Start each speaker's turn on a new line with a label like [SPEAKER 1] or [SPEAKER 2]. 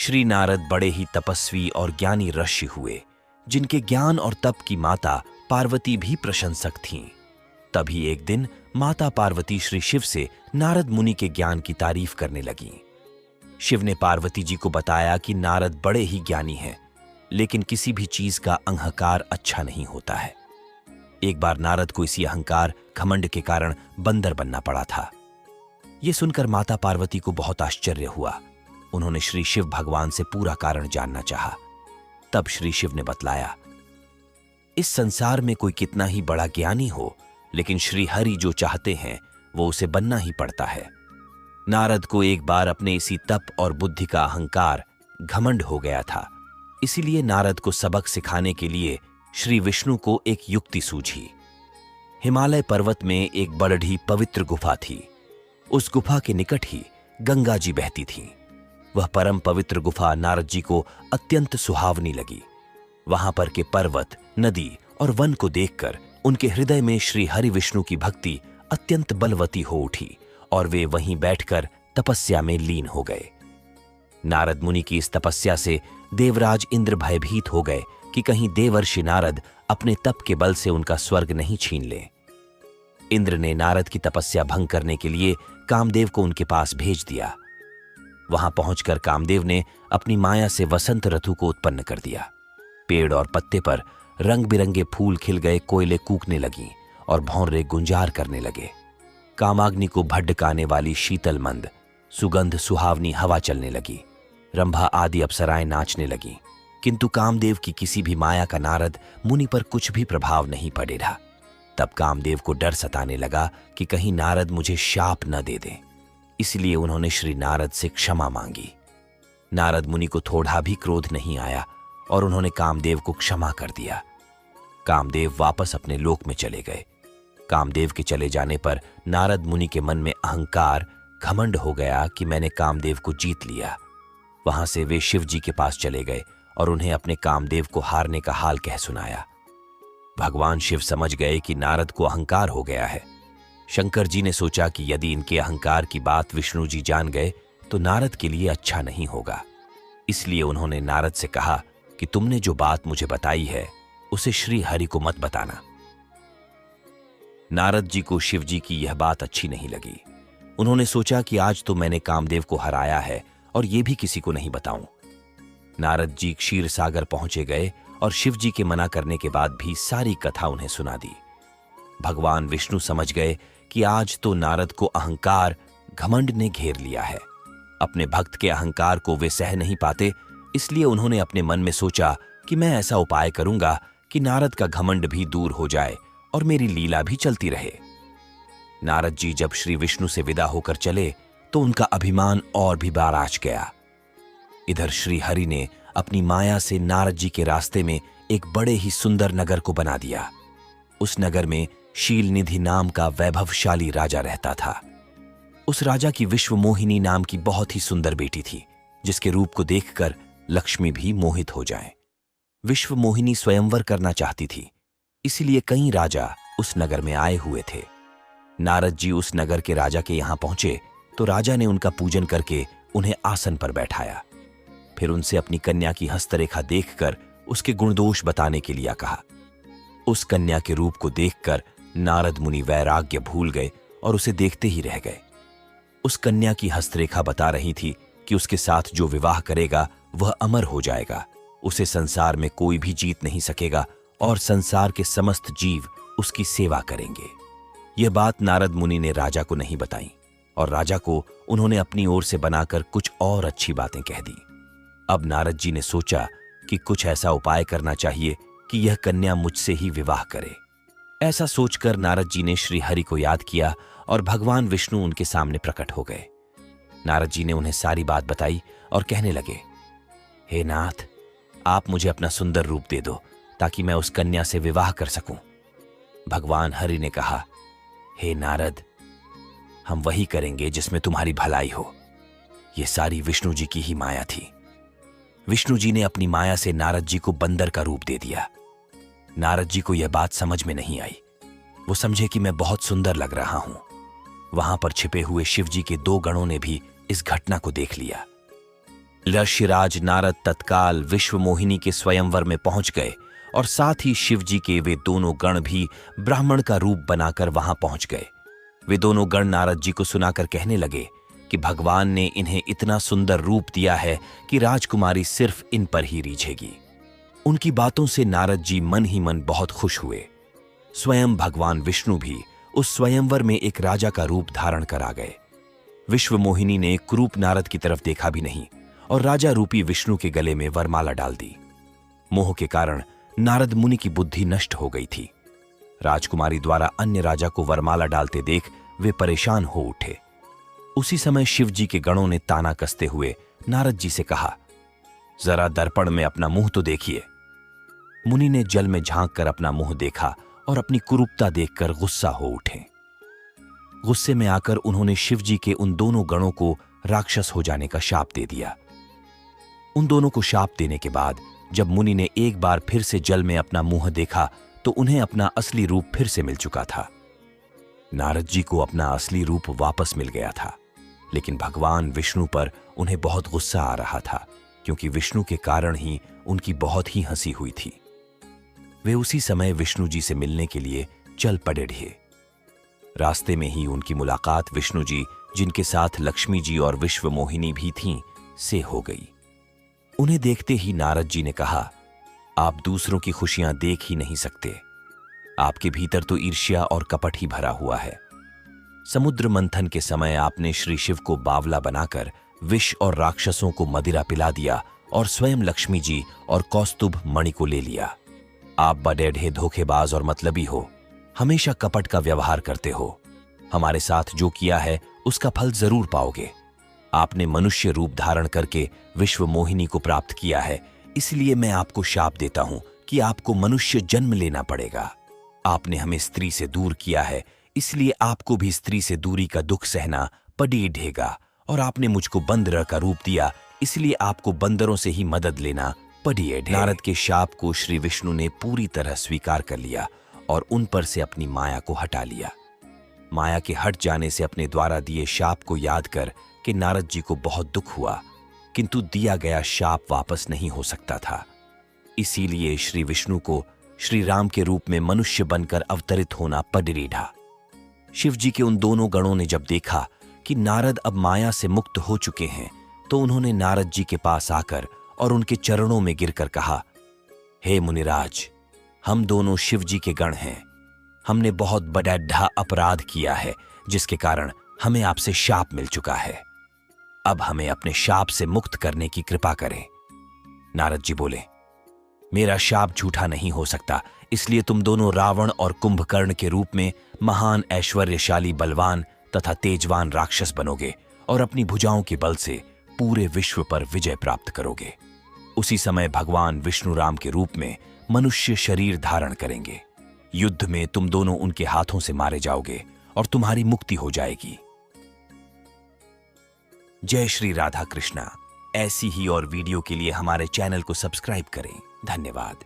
[SPEAKER 1] श्री नारद बड़े ही तपस्वी और ज्ञानी ऋषि हुए, जिनके ज्ञान और तप की माता पार्वती भी प्रशंसक थीं। तभी एक दिन माता पार्वती श्री शिव से नारद मुनि के ज्ञान की तारीफ करने लगीं। शिव ने पार्वती जी को बताया कि नारद बड़े ही ज्ञानी हैं, लेकिन किसी भी चीज का अहंकार अच्छा नहीं होता है। एक बार नारद को इसी अहंकार घमंड के कारण बंदर बनना पड़ा था। यह सुनकर माता पार्वती को बहुत आश्चर्य हुआ। उन्होंने श्री शिव भगवान से पूरा कारण जानना चाहा। तब श्री शिव ने बतलाया, इस संसार में कोई कितना ही बड़ा ज्ञानी हो, लेकिन श्री हरि जो चाहते हैं वो उसे बनना ही पड़ता है। नारद को एक बार अपने इसी तप और बुद्धि का अहंकार घमंड हो गया था। इसीलिए नारद को सबक सिखाने के लिए श्री विष्णु को एक युक्ति सूझी। हिमालय पर्वत में एक बड़ी पवित्र गुफा थी। उस गुफा के निकट ही गंगा जी बहती थीं। वह परम पवित्र गुफा नारद जी को अत्यंत सुहावनी लगी। वहां पर के पर्वत, नदी और वन को देखकर उनके हृदय में श्री हरि विष्णु की भक्ति अत्यंत बलवती हो उठी और वे वहीं बैठकर तपस्या में लीन हो गए। नारद मुनि की इस तपस्या से देवराज इंद्र भयभीत हो गए कि कहीं देवर्षि नारद अपने तप के बल से उनका स्वर्ग नहीं छीन ले। इंद्र ने नारद की तपस्या भंग करने के लिए कामदेव को उनके पास भेज दिया। वहां पहुंचकर कामदेव ने अपनी माया से वसंत ऋतु को उत्पन्न कर दिया। पेड़ और पत्ते पर रंग बिरंगे फूल खिल गए, कोयले कूकने लगीं और भौंरे गुंजार करने लगे। कामाग्नि को भड़काने वाली शीतल मंद सुगंध सुहावनी हवा चलने लगी। रंभा आदि अप्सराएं नाचने लगीं, किंतु कामदेव की किसी भी माया का नारद मुनि पर कुछ भी प्रभाव नहीं पड़ेगा। तब कामदेव को डर सताने लगा कि कहीं नारद मुझे शाप न दे दें। इसलिए उन्होंने श्री नारद से क्षमा मांगी। नारद मुनि को थोड़ा भी क्रोध नहीं आया और उन्होंने कामदेव को क्षमा कर दिया। कामदेव वापस अपने लोक में चले गए। कामदेव के चले जाने पर नारद मुनि के मन में अहंकार घमंड हो गया कि मैंने कामदेव को जीत लिया। वहां से वे शिव जी के पास चले गए और उन्हें अपने कामदेव को हारने का हाल कह सुनाया। भगवान शिव समझ गए कि नारद को अहंकार हो गया है। शंकर जी ने सोचा कि यदि इनके अहंकार की बात विष्णु जी जान गए तो नारद के लिए अच्छा नहीं होगा। इसलिए उन्होंने नारद से कहा कि तुमने जो बात मुझे बताई है उसे श्री हरि को मत बताना। नारद जी को शिव जी की यह बात अच्छी नहीं लगी। उन्होंने सोचा कि आज तो मैंने कामदेव को हराया है और यह भी किसी को नहीं बताऊं। नारद जी क्षीर सागर पहुंचे गए और शिव जी के मना करने के बाद भी सारी कथा उन्हें सुना दी। भगवान विष्णु समझ गए कि आज तो नारद को अहंकार घमंड ने घेर लिया है। अपने भक्त के अहंकार को वे सह नहीं पाते, इसलिए उन्होंने अपने मन में सोचा कि मैं ऐसा उपाय करूंगा कि नारद का घमंड भी दूर हो जाए और मेरी लीला भी चलती रहे। नारद जी जब श्री विष्णु से विदा होकर चले तो उनका अभिमान और भी बाराज गया। इधर श्री हरि ने अपनी माया से नारद जी के रास्ते में एक बड़े ही सुंदर नगर को बना दिया। उस नगर में शीलनिधि नाम का वैभवशाली राजा रहता था। उस राजा की विश्व मोहिनी नाम की बहुत ही सुंदर बेटी थी, जिसके रूप को देखकर लक्ष्मी भी मोहित हो जाए। विश्व मोहिनी स्वयंवर करना चाहती थी, इसलिए कई राजा उस नगर में आए हुए थे। नारद जी उस नगर के राजा के यहां पहुंचे तो राजा ने उनका पूजन करके उन्हें आसन पर बैठाया। फिर उनसे अपनी कन्या की हस्तरेखा देखकर उसके गुणदोष बताने के लिए कहा। उस कन्या के रूप को देखकर नारद मुनि वैराग्य भूल गए और उसे देखते ही रह गए। उस कन्या की हस्तरेखा बता रही थी कि उसके साथ जो विवाह करेगा वह अमर हो जाएगा, उसे संसार में कोई भी जीत नहीं सकेगा और संसार के समस्त जीव उसकी सेवा करेंगे। यह बात नारद मुनि ने राजा को नहीं बताई और राजा को उन्होंने अपनी ओर से बनाकर कुछ और अच्छी बातें कह दी। अब नारद जी ने सोचा कि कुछ ऐसा उपाय करना चाहिए कि यह कन्या मुझसे ही विवाह करे। ऐसा सोचकर नारद जी ने श्री हरि को याद किया और भगवान विष्णु उनके सामने प्रकट हो गए। नारद जी ने उन्हें सारी बात बताई और कहने लगे, हे नाथ, आप मुझे अपना सुंदर रूप दे दो ताकि मैं उस कन्या से विवाह कर सकूं। भगवान हरि ने कहा, हे नारद, हम वही करेंगे जिसमें तुम्हारी भलाई हो। यह सारी विष्णु जी की ही माया थी। विष्णु जी ने अपनी माया से नारद जी को बंदर का रूप दे दिया। नारद जी को यह बात समझ में नहीं आई। वो समझे कि मैं बहुत सुंदर लग रहा हूं। वहां पर छिपे हुए शिव जी के 2 गणों ने भी इस घटना को देख लिया। ऋषिराज नारद तत्काल विश्व मोहिनी के स्वयंवर में पहुंच गए और साथ ही शिव जी के वे दोनों गण भी ब्राह्मण का रूप बनाकर वहां पहुंच गए। वे दोनों गण नारद जी को सुनाकर कहने लगे कि भगवान ने इन्हें इतना सुंदर रूप दिया है कि राजकुमारी सिर्फ इन पर ही रीझेगी। उनकी बातों से नारद जी मन ही मन बहुत खुश हुए। स्वयं भगवान विष्णु भी उस स्वयंवर में एक राजा का रूप धारण कर आ गए। विश्व मोहिनी ने क्रूप नारद की तरफ देखा भी नहीं और राजा रूपी विष्णु के गले में वरमाला डाल दी। मोह के कारण नारद मुनि की बुद्धि नष्ट हो गई थी। राजकुमारी द्वारा अन्य राजा को वरमाला डालते देख वे परेशान हो उठे। उसी समय शिव जी के गणों ने ताना कसते हुए नारद जी से कहा, जरा दर्पण में अपना मुंह तो देखिए। मुनि ने जल में झांक कर अपना मुंह देखा और अपनी कुरूपता देखकर गुस्सा हो उठे। गुस्से में आकर उन्होंने शिव जी के उन दोनों गणों को राक्षस हो जाने का शाप दे दिया। उन दोनों को शाप देने के बाद जब मुनि ने एक बार फिर से जल में अपना मुंह देखा तो उन्हें अपना असली रूप फिर से मिल चुका था। नारद जी को अपना असली रूप वापस मिल गया था, लेकिन भगवान विष्णु पर उन्हें बहुत गुस्सा आ रहा था, क्योंकि विष्णु के कारण ही उनकी बहुत ही हंसी हुई थी। वे उसी समय विष्णु जी से मिलने के लिए चल पड़े ढे। रास्ते में ही उनकी मुलाकात विष्णु जी, जिनके साथ लक्ष्मी जी और विश्व मोहिनी भी थीं, से हो गई। उन्हें देखते ही नारद जी ने कहा, आप दूसरों की खुशियां देख ही नहीं सकते। आपके भीतर तो ईर्ष्या और कपट ही भरा हुआ है। समुद्र मंथन के समय आपने श्री शिव को बावला बनाकर विष और राक्षसों को मदिरा पिला दिया और स्वयं लक्ष्मी जी और कौस्तुभ मणि को ले लिया। आप बड़े ढे धोखेबाज और मतलबी हो, हमेशा कपट का व्यवहार करते हो। हमारे साथ जो किया है उसका फल जरूर पाओगे। आपने मनुष्य रूप धारण करके विश्व मोहिनी को प्राप्त किया है, इसलिए मैं आपको शाप देता हूं कि आपको मनुष्य जन्म लेना पड़ेगा। आपने हमें स्त्री से दूर किया है, इसलिए आपको भी स्त्री से दूरी का दुख सहना पड़ी ढेगा। और आपने मुझको बंदर का रूप दिया, इसलिए आपको बंदरों से ही मदद लेना पड़ी ढे। नारद के शाप को श्री विष्णु ने पूरी तरह स्वीकार कर लिया और उन पर से अपनी माया को हटा लिया। माया के हट जाने से अपने द्वारा दिए शाप को याद कर कि नारद जी को बहुत दुख हुआ, किंतु दिया गया शाप वापस नहीं हो सकता था। इसीलिए श्री विष्णु को श्री राम के रूप में मनुष्य बनकर अवतरित होना पड़ेगा। शिव जी के उन दोनों गणों ने जब देखा कि नारद अब माया से मुक्त हो चुके हैं, तो उन्होंने नारद जी के पास आकर और उनके चरणों में गिरकर कहा, हे मुनिराज, हम दोनों शिव जी के गण हैं। हमने बहुत बड़ा अपराध किया है, जिसके कारण हमें आपसे शाप मिल चुका है। अब हमें अपने शाप से मुक्त करने की कृपा करें। नारद जी बोले, मेरा शाप झूठा नहीं हो सकता, इसलिए तुम दोनों रावण और कुंभकर्ण के रूप में महान ऐश्वर्यशाली बलवान तथा तेजवान राक्षस बनोगे और अपनी भुजाओं के बल से पूरे विश्व पर विजय प्राप्त करोगे। उसी समय भगवान विष्णु राम के रूप में मनुष्य शरीर धारण करेंगे। युद्ध में तुम दोनों उनके हाथों से मारे जाओगे और तुम्हारी मुक्ति हो जाएगी। जय श्री राधा कृष्णा। ऐसी ही और वीडियो के लिए हमारे चैनल को सब्सक्राइब करें। धन्यवाद।